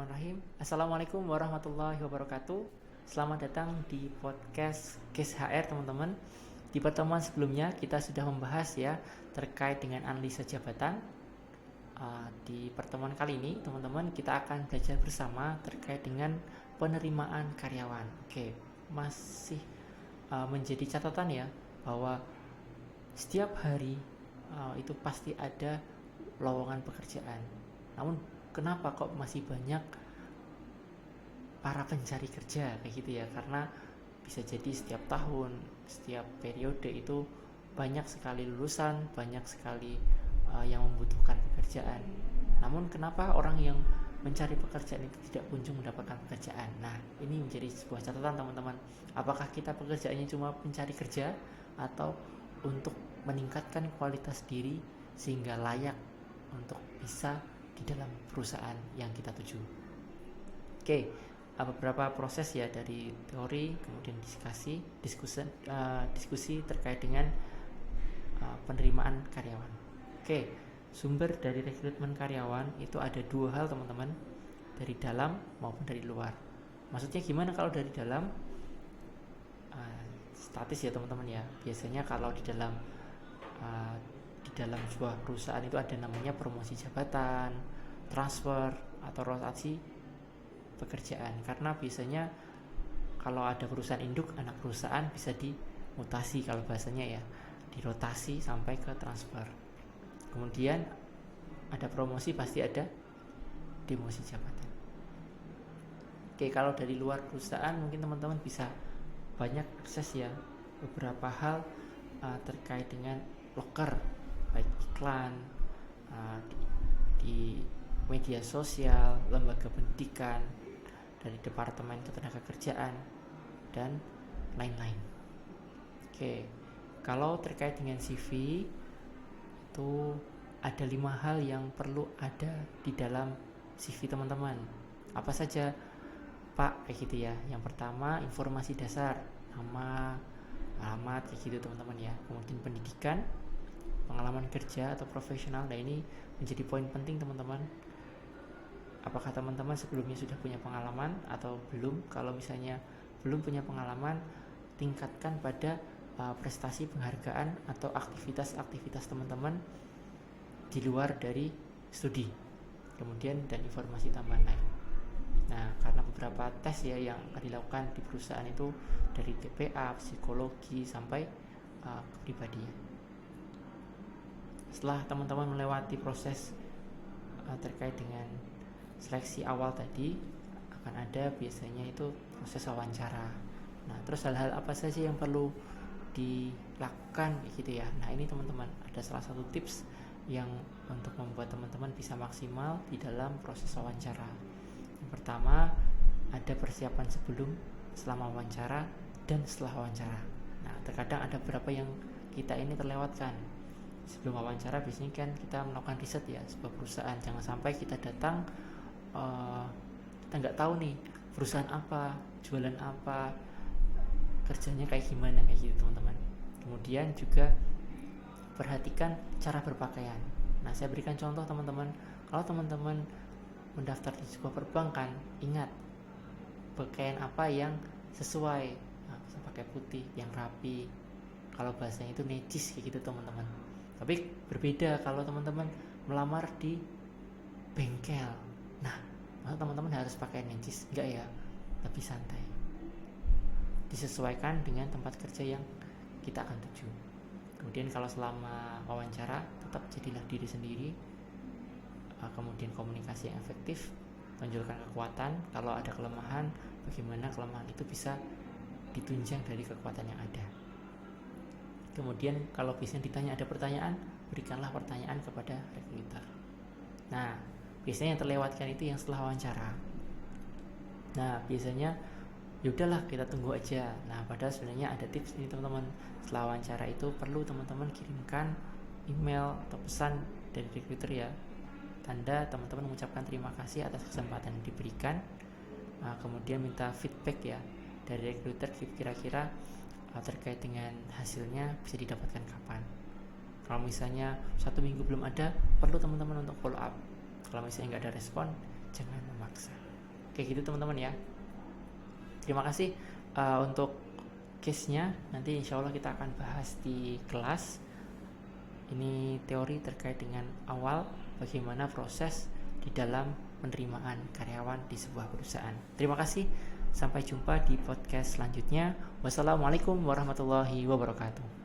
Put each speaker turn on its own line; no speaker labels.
Bismillahirrahmanirrahim. Assalamualaikum warahmatullahi wabarakatuh. Selamat datang di podcast Case HR teman-teman. Di pertemuan sebelumnya kita sudah membahas ya terkait dengan analisa jabatan. Di pertemuan kali ini teman-teman kita akan belajar bersama terkait dengan penerimaan karyawan. Oke, masih menjadi catatan ya bahwa setiap hari itu pasti ada lowongan pekerjaan. Namun kenapa kok masih banyak para pencari kerja kayak gitu ya? Karena bisa jadi setiap tahun, setiap periode itu banyak sekali lulusan, banyak sekali yang membutuhkan pekerjaan. Namun kenapa orang yang mencari pekerjaan itu tidak kunjung mendapatkan pekerjaan? Nah, ini menjadi sebuah catatan teman-teman. Apakah kita pekerjaannya cuma mencari kerja atau untuk meningkatkan kualitas diri sehingga layak untuk bisa di dalam perusahaan yang kita tuju. Oke, beberapa proses ya dari teori kemudian diskusi terkait dengan penerimaan karyawan. Oke, sumber dari rekrutmen karyawan itu ada dua hal teman-teman, dari dalam maupun dari luar. Maksudnya gimana kalau dari dalam? Statis ya teman-teman ya. Biasanya kalau di dalam sebuah perusahaan itu ada namanya promosi jabatan, transfer atau rotasi pekerjaan. Karena biasanya kalau ada perusahaan induk, anak perusahaan bisa dimutasi kalau bahasanya ya, dirotasi sampai ke transfer. Kemudian ada promosi, pasti ada demosi jabatan. Oke, kalau dari luar perusahaan mungkin teman-teman bisa banyak akses ya beberapa hal terkait dengan loker, baik iklan di media sosial, lembaga pendidikan, dari departemen ketenagakerjaan dan lain-lain. Oke, kalau terkait dengan CV itu ada 5 hal yang perlu ada di dalam CV teman-teman. Apa saja Pak kayak gitu ya? Yang pertama informasi dasar, nama, alamat kayak gitu teman-teman ya. Kemudian pendidikan, pengalaman kerja atau profesional. Nah, ini menjadi poin penting teman-teman. Apakah teman-teman sebelumnya sudah punya pengalaman atau belum? Kalau misalnya belum punya pengalaman, tingkatkan pada prestasi penghargaan atau aktivitas-aktivitas teman-teman di luar dari studi. Kemudian dan informasi tambahan lain. Nah, karena beberapa tes ya yang akan dilakukan di perusahaan itu dari TPA, psikologi sampai kepribadian. Setelah teman-teman melewati proses terkait dengan seleksi awal tadi, akan ada biasanya itu proses wawancara. Nah, terus hal-hal apa saja yang perlu dilakukan gitu ya. Nah, ini teman-teman ada salah satu tips yang untuk membuat teman-teman bisa maksimal di dalam proses wawancara. Yang pertama, ada persiapan sebelum, selama wawancara, dan setelah wawancara. Nah, terkadang ada beberapa yang kita ini terlewatkan. Sebelum wawancara biasanya kan kita melakukan riset ya sebuah perusahaan. Jangan sampai kita datang kita nggak tahu nih perusahaan apa, jualan apa, kerjanya kayak gimana kayak gitu teman-teman. Kemudian juga perhatikan cara berpakaian. Nah, saya berikan contoh teman-teman. Kalau teman-teman mendaftar di sebuah perbankan, ingat pakaian apa yang sesuai. Nah, bisa pakai putih yang rapi. Kalau bahasanya itu necis kayak gitu teman-teman. Tapi berbeda kalau teman-teman melamar di bengkel. Nah, maka teman-teman harus pakai necis, enggak ya? Lebih santai. Disesuaikan dengan tempat kerja yang kita akan tuju. Kemudian kalau selama wawancara tetap jadilah diri sendiri. Kemudian komunikasi yang efektif, tunjukkan kekuatan. Kalau ada kelemahan, bagaimana kelemahan itu bisa ditunjang dari kekuatan yang ada. Kemudian kalau biasanya ditanya ada pertanyaan, berikanlah pertanyaan kepada recruiter. Nah, biasanya yang terlewatkan itu yang setelah wawancara. Nah, biasanya yaudahlah kita tunggu aja. Nah, padahal sebenarnya ada tips ini teman-teman. Setelah wawancara itu perlu teman-teman kirimkan email atau pesan dari recruiter ya, tanda teman-teman mengucapkan terima kasih atas kesempatan yang diberikan. Kemudian minta feedback ya dari recruiter, kira-kira terkait dengan hasilnya bisa didapatkan kapan. Kalau misalnya 1 minggu belum ada, perlu teman-teman untuk follow up. Kalau misalnya nggak ada respon, jangan memaksa. Kayak gitu teman-teman ya. Terima kasih untuk case-nya. Nanti insya Allah kita akan bahas di kelas. Ini teori terkait dengan awal bagaimana proses di dalam penerimaan karyawan di sebuah perusahaan. Terima kasih. Sampai jumpa di podcast selanjutnya. Wassalamualaikum warahmatullahi wabarakatuh.